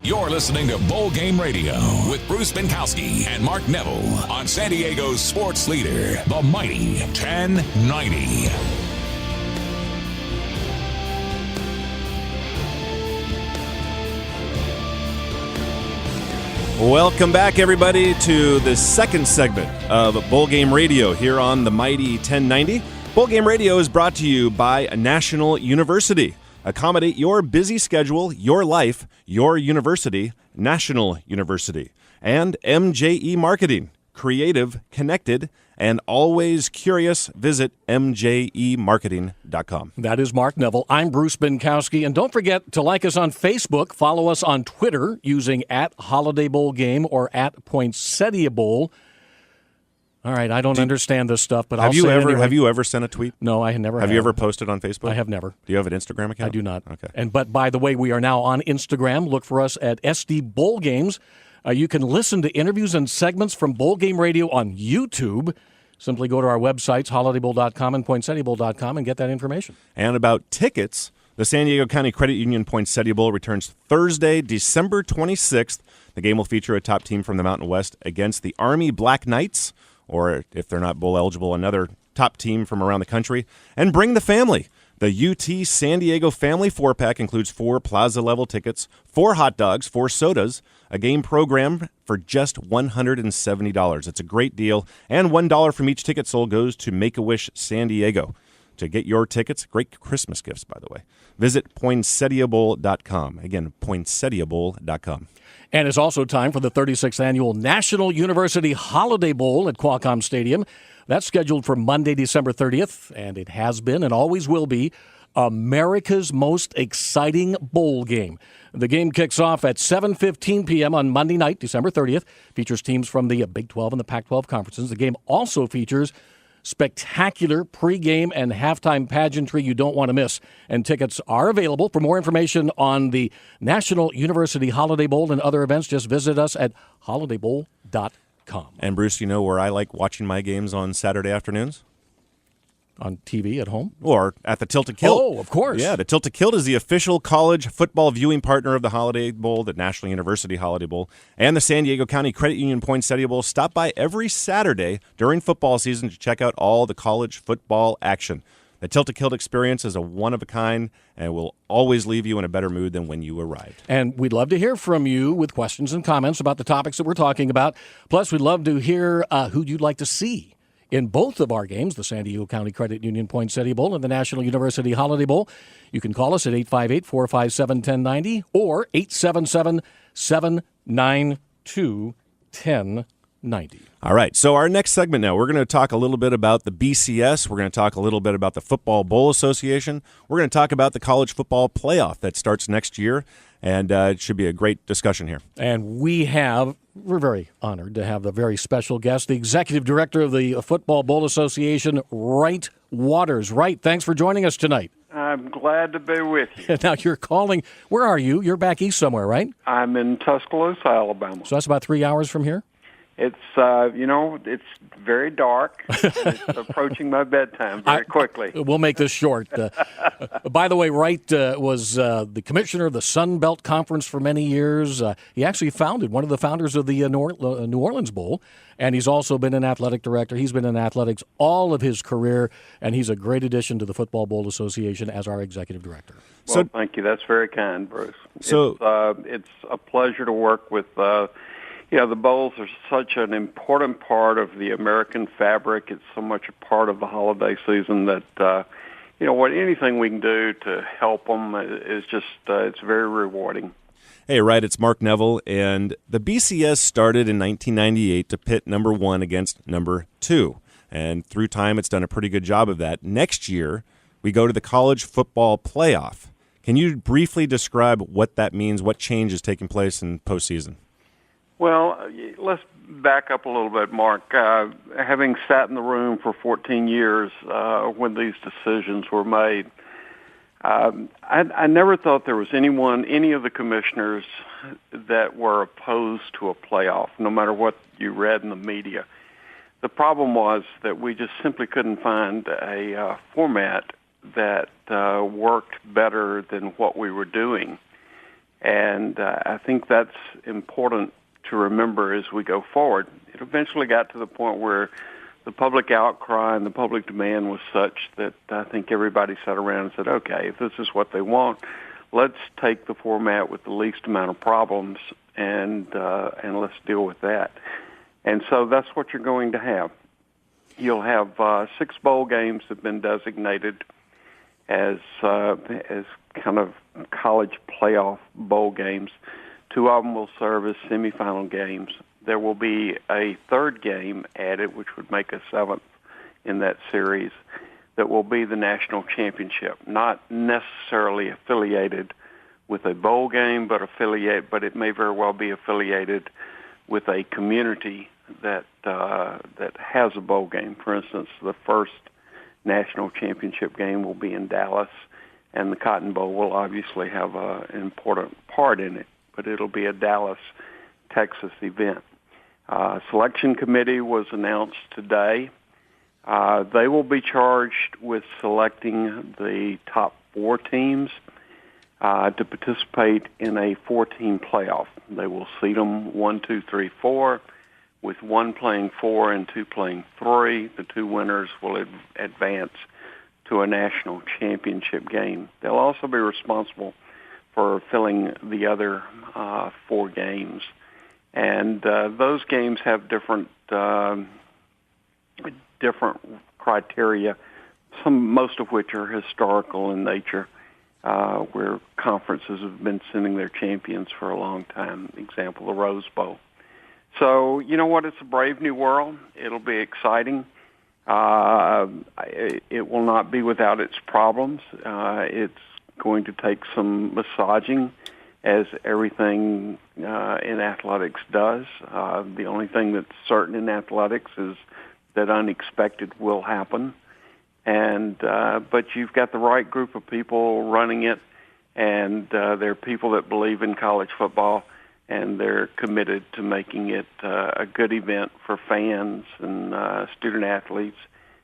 You're listening to Bowl Game Radio with Bruce Binkowski and Mark Neville on San Diego's sports leader, the mighty 1090. Welcome back, everybody, to the second segment of Bowl Game Radio here on the mighty 1090. Bowl Game Radio is brought to you by National University. Accommodate your busy schedule, your life, your university, National University. And MJE Marketing. Creative, connected, and always curious. Visit mjemarketing.com. That is Mark Neville. I'm Bruce Binkowski. And don't forget to like us on Facebook. Follow us on Twitter using @HolidayBowlGame or @PoinsettiaBowl. All right, I don't understand this stuff, but I'll say it anyway. Have you ever sent a tweet? No, I never have. Have you ever posted on Facebook? I have never. Do you have an Instagram account? I do not. Okay. But by the way, we are now on Instagram. Look for us at SD Bowl Games. You can listen to interviews and segments from Bowl Game Radio on YouTube. Simply go to our websites, holidaybowl.com and poinsettiabowl.com, and get that information. And about tickets, the San Diego County Credit Union Poinsettia Bowl returns Thursday, December 26th. The game will feature a top team from the Mountain West against the Army Black Knights, or if they're not bowl eligible, another top team from around the country. And bring the family. The UT San Diego Family 4-pack includes 4 plaza-level tickets, 4 hot dogs, 4 sodas, a game program for just $170. It's a great deal, and $1 from each ticket sold goes to Make-A-Wish San Diego. To get your tickets, great Christmas gifts, by the way, visit poinsettiabowl.com. Again, poinsettiabowl.com. And it's also time for the 36th Annual National University Holiday Bowl at Qualcomm Stadium. That's scheduled for Monday, December 30th, and it has been and always will be America's most exciting bowl game. The game kicks off at 7:15 p.m. on Monday night, December 30th. Features teams from the Big 12 and the Pac-12 conferences. The game also features spectacular pregame and halftime pageantry you don't want to miss. And tickets are available. For more information on the National University Holiday Bowl and other events, just visit us at holidaybowl.com. And Bruce, you know where I like watching my games on Saturday afternoons? On TV at home? Or at the Tilted Kilt. Oh, of course. Yeah, the Tilted Kilt is the official college football viewing partner of the Holiday Bowl, the National University Holiday Bowl, and the San Diego County Credit Union Poinsettia Bowl. Stop by every Saturday during football season to check out all the college football action. The Tilted Kilt experience is a one-of-a-kind and will always leave you in a better mood than when you arrived. And we'd love to hear from you with questions and comments about the topics that we're talking about. Plus, we'd love to hear who you'd like to see in both of our games, the San Diego County Credit Union Poinsettia Bowl and the National University Holiday Bowl. You can call us at 858-457-1090 or 877-792-1090. All right, so our next segment now, we're going to talk a little bit about the BCS. We're going to talk a little bit about the Football Bowl Association. We're going to talk about the college football playoff that starts next year, and it should be a great discussion here. And we're very honored to have the very special guest, the Executive Director of the Football Bowl Association, Wright Waters. Wright, thanks for joining us tonight. I'm glad to be with you. Now you're calling, where are you? You're back east somewhere, right? I'm in Tuscaloosa, Alabama. So that's about 3 hours from here? It's, it's very dark, and it's approaching my bedtime very quickly. We'll make this short. By the way, Wright was the commissioner of the Sun Belt Conference for many years. He actually one of the founders of the New Orleans Bowl, and he's also been an athletic director. He's been in athletics all of his career, and he's a great addition to the Football Bowl Association as our executive director. Well, thank you. That's very kind, Bruce. So it's a pleasure to work with the bowls are such an important part of the American fabric. It's so much a part of the holiday season that, anything we can do to help them is just, it's very rewarding. Hey, Wright, it's Mark Neville, and the BCS started in 1998 to pit number 1 against number 2. And through time, it's done a pretty good job of that. Next year, we go to the college football playoff. Can you briefly describe what that means, what change is taking place in postseason? Well, let's back up a little bit, Mark. Having sat in the room for 14 years when these decisions were made, I never thought there was any of the commissioners that were opposed to a playoff, no matter what you read in the media. The problem was that we just simply couldn't find a format that worked better than what we were doing. And I think that's important to remember as we go forward. It eventually got to the point where the public outcry and the public demand was such that I think everybody sat around and said, okay, if this is what they want, let's take the format with the least amount of problems and let's deal with that. And so that's what you're going to have. You'll have 6 bowl games that have been designated as kind of college playoff bowl games. 2 of them will serve as semifinal games. There will be a 3rd game added, which would make a 7th in that series, that will be the national championship, not necessarily affiliated with a bowl game, but it may very well be affiliated with a community that has a bowl game. For instance, the first national championship game will be in Dallas, and the Cotton Bowl will obviously have an important part in it, but it'll be a Dallas, Texas event. Selection committee was announced today. They will be charged with selecting the top 4 teams to participate in a 4-team playoff. They will seed them 1, 2, 3, 4, with 1 playing 4 and 2 playing 3. The 2 winners will advance to a national championship game. They'll also be responsible for filling the other 4 games. And those games have different criteria, most of which are historical in nature, where conferences have been sending their champions for a long time. Example, the Rose Bowl. So, you know what? It's a brave new world. It'll be exciting. It will not be without its problems. It's going to take some massaging, as everything in athletics does. The only thing that's certain in athletics is that unexpected will happen. But you've got the right group of people running it, and they're people that believe in college football, and they're committed to making it a good event for fans and student athletes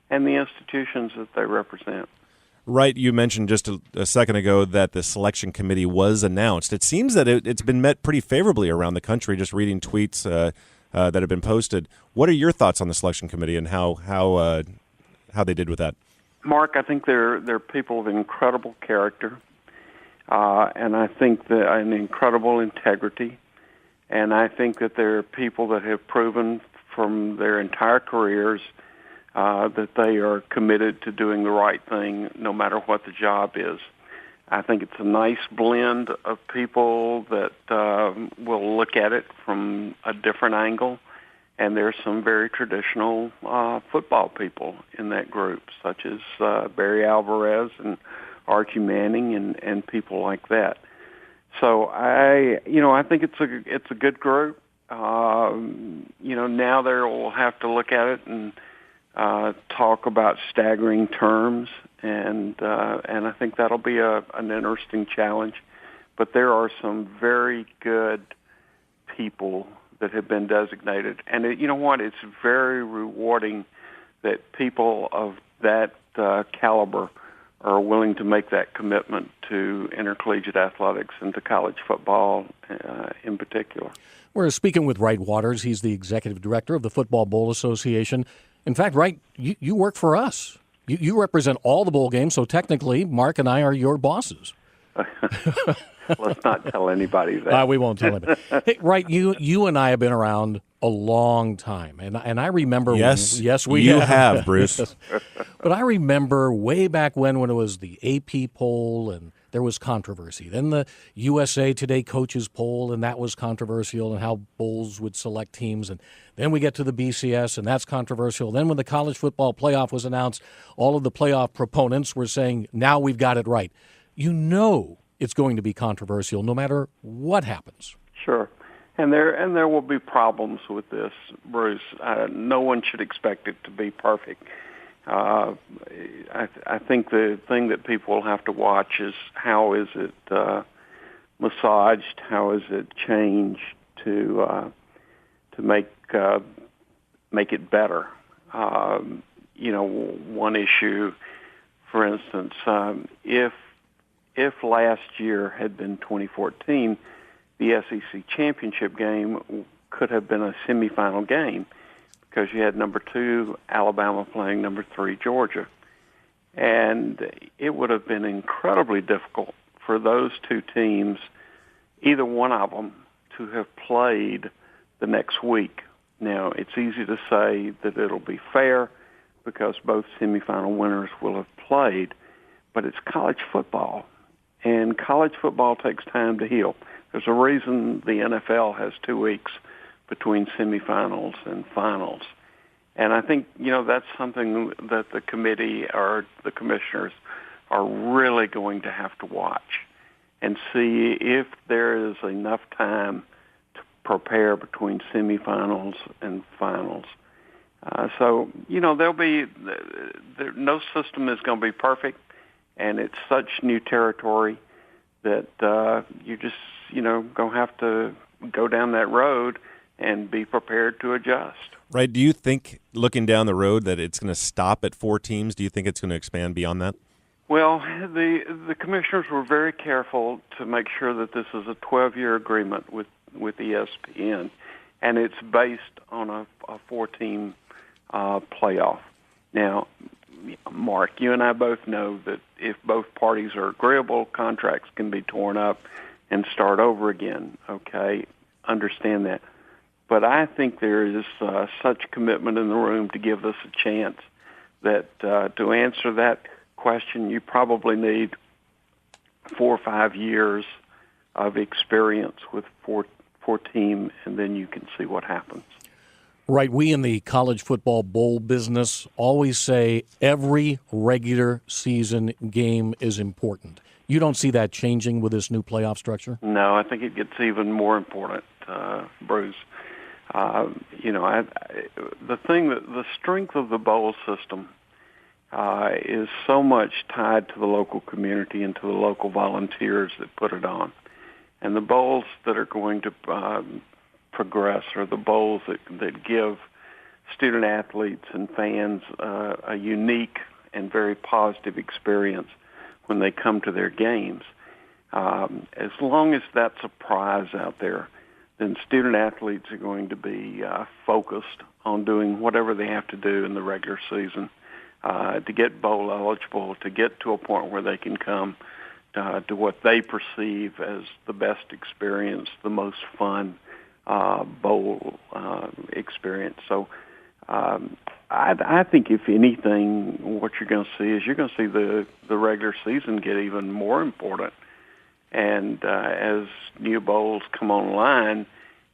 and the institutions that they represent. Right, you mentioned just a second ago that the selection committee was announced. It seems that it's been met pretty favorably around the country, just reading tweets that have been posted. What are your thoughts on the selection committee and how they did with that? Mark, I think they're people of incredible character, and I think that an incredible integrity, and I think that they're people that have proven from their entire careers that they are committed to doing the right thing no matter what the job is. I think it's a nice blend of people that will look at it from a different angle, and there's some very traditional football people in that group, such as Barry Alvarez and Archie Manning and people like that. So I think it's a good group. Now they will have to look at it and talk about staggering terms, and I think that'll be an interesting challenge. But there are some very good people that have been designated, and you know what? It's very rewarding that people of that caliber are willing to make that commitment to intercollegiate athletics and to college football in particular. We're speaking with Wright Waters. He's the executive director of the Football Bowl Association. In fact, Wright, you work for us. You represent all the bowl games, so technically Mark and I are your bosses. Let's not tell anybody that. We won't tell anybody. Hey, Wright, you and I have been around a long time, and I remember. Yes, we have, Bruce. Yes. But I remember way back when it was the AP poll and there was controversy. Then the USA Today coaches poll, and that was controversial, and how bowls would select teams. And then we get to the BCS, and that's controversial. Then when the college football playoff was announced, all of the playoff proponents were saying, now we've got it right. You know it's going to be controversial no matter what happens. Sure. And there will be problems with this, Bruce. No one should expect it to be perfect. I think the thing that people will have to watch is how is it massaged, how is it changed to make it better. One issue, for instance, if last year had been 2014, the SEC championship game could have been a semifinal game because you had number 2 Alabama playing number 3 Georgia. And it would have been incredibly difficult for those two teams, either one of them, to have played the next week. Now, it's easy to say that it'll be fair because both semifinal winners will have played, but it's college football, and college football takes time to heal. There's a reason the NFL has 2 weeks between semifinals and finals. And I think, that's something that the committee or the commissioners are really going to have to watch and see if there is enough time to prepare between semifinals and finals. So, there'll be no system is going to be perfect, and it's such new territory that you just, going to have to go down that road and be prepared to adjust. Right. Do you think, looking down the road, that it's going to stop at 4 teams? Do you think it's going to expand beyond that? Well, the commissioners were very careful to make sure that this is a 12-year agreement with ESPN, and it's based on a 4-team playoff. Now, Mark, you and I both know that if both parties are agreeable, contracts can be torn up and start over again. Okay, understand that. But I think there is such commitment in the room to give us a chance that to answer that question, you probably need 4 or 5 years of experience with four team, and then you can see what happens. Right. We in the college football bowl business always say every regular season game is important. You don't see that changing with this new playoff structure? No, I think it gets even more important, Bruce. The strength of the bowl system is so much tied to the local community and to the local volunteers that put it on. And the bowls that are going to progress are the bowls that give student athletes and fans a unique and very positive experience when they come to their games. As long as that's a prize out there, then student athletes are going to be focused on doing whatever they have to do in the regular season to get bowl eligible, to get to a point where they can come to what they perceive as the best experience, the most fun bowl experience. So I think, if anything, what you're going to see is you're going to see the regular season get even more important. And as new bowls come online,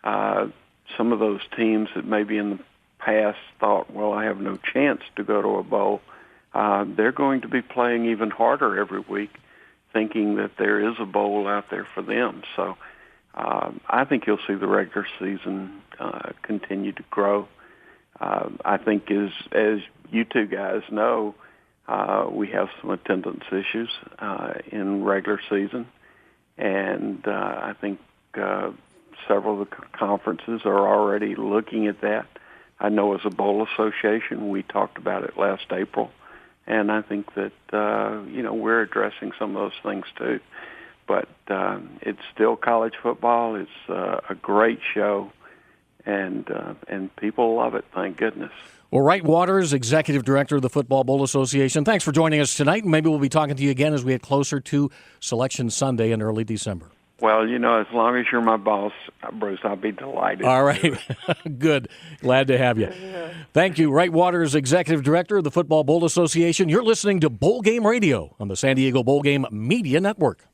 some of those teams that maybe in the past thought, well, I have no chance to go to a bowl, they're going to be playing even harder every week, thinking that there is a bowl out there for them. So I think you'll see the regular season continue to grow. I think as you two guys know, we have some attendance issues in regular season. And I think several of the conferences are already looking at that. I know as a bowl association, we talked about it last April. And I think that, we're addressing some of those things too. But it's still college football. It's a great show, and people love it, thank goodness. Well, Wright Waters, Executive Director of the Football Bowl Association, thanks for joining us tonight. Maybe we'll be talking to you again as we get closer to Selection Sunday in early December. Well, as long as you're my boss, Bruce, I'll be delighted. All right. Good. Glad to have you. Thank you, Wright Waters, Executive Director of the Football Bowl Association. You're listening to Bowl Game Radio on the San Diego Bowl Game Media Network.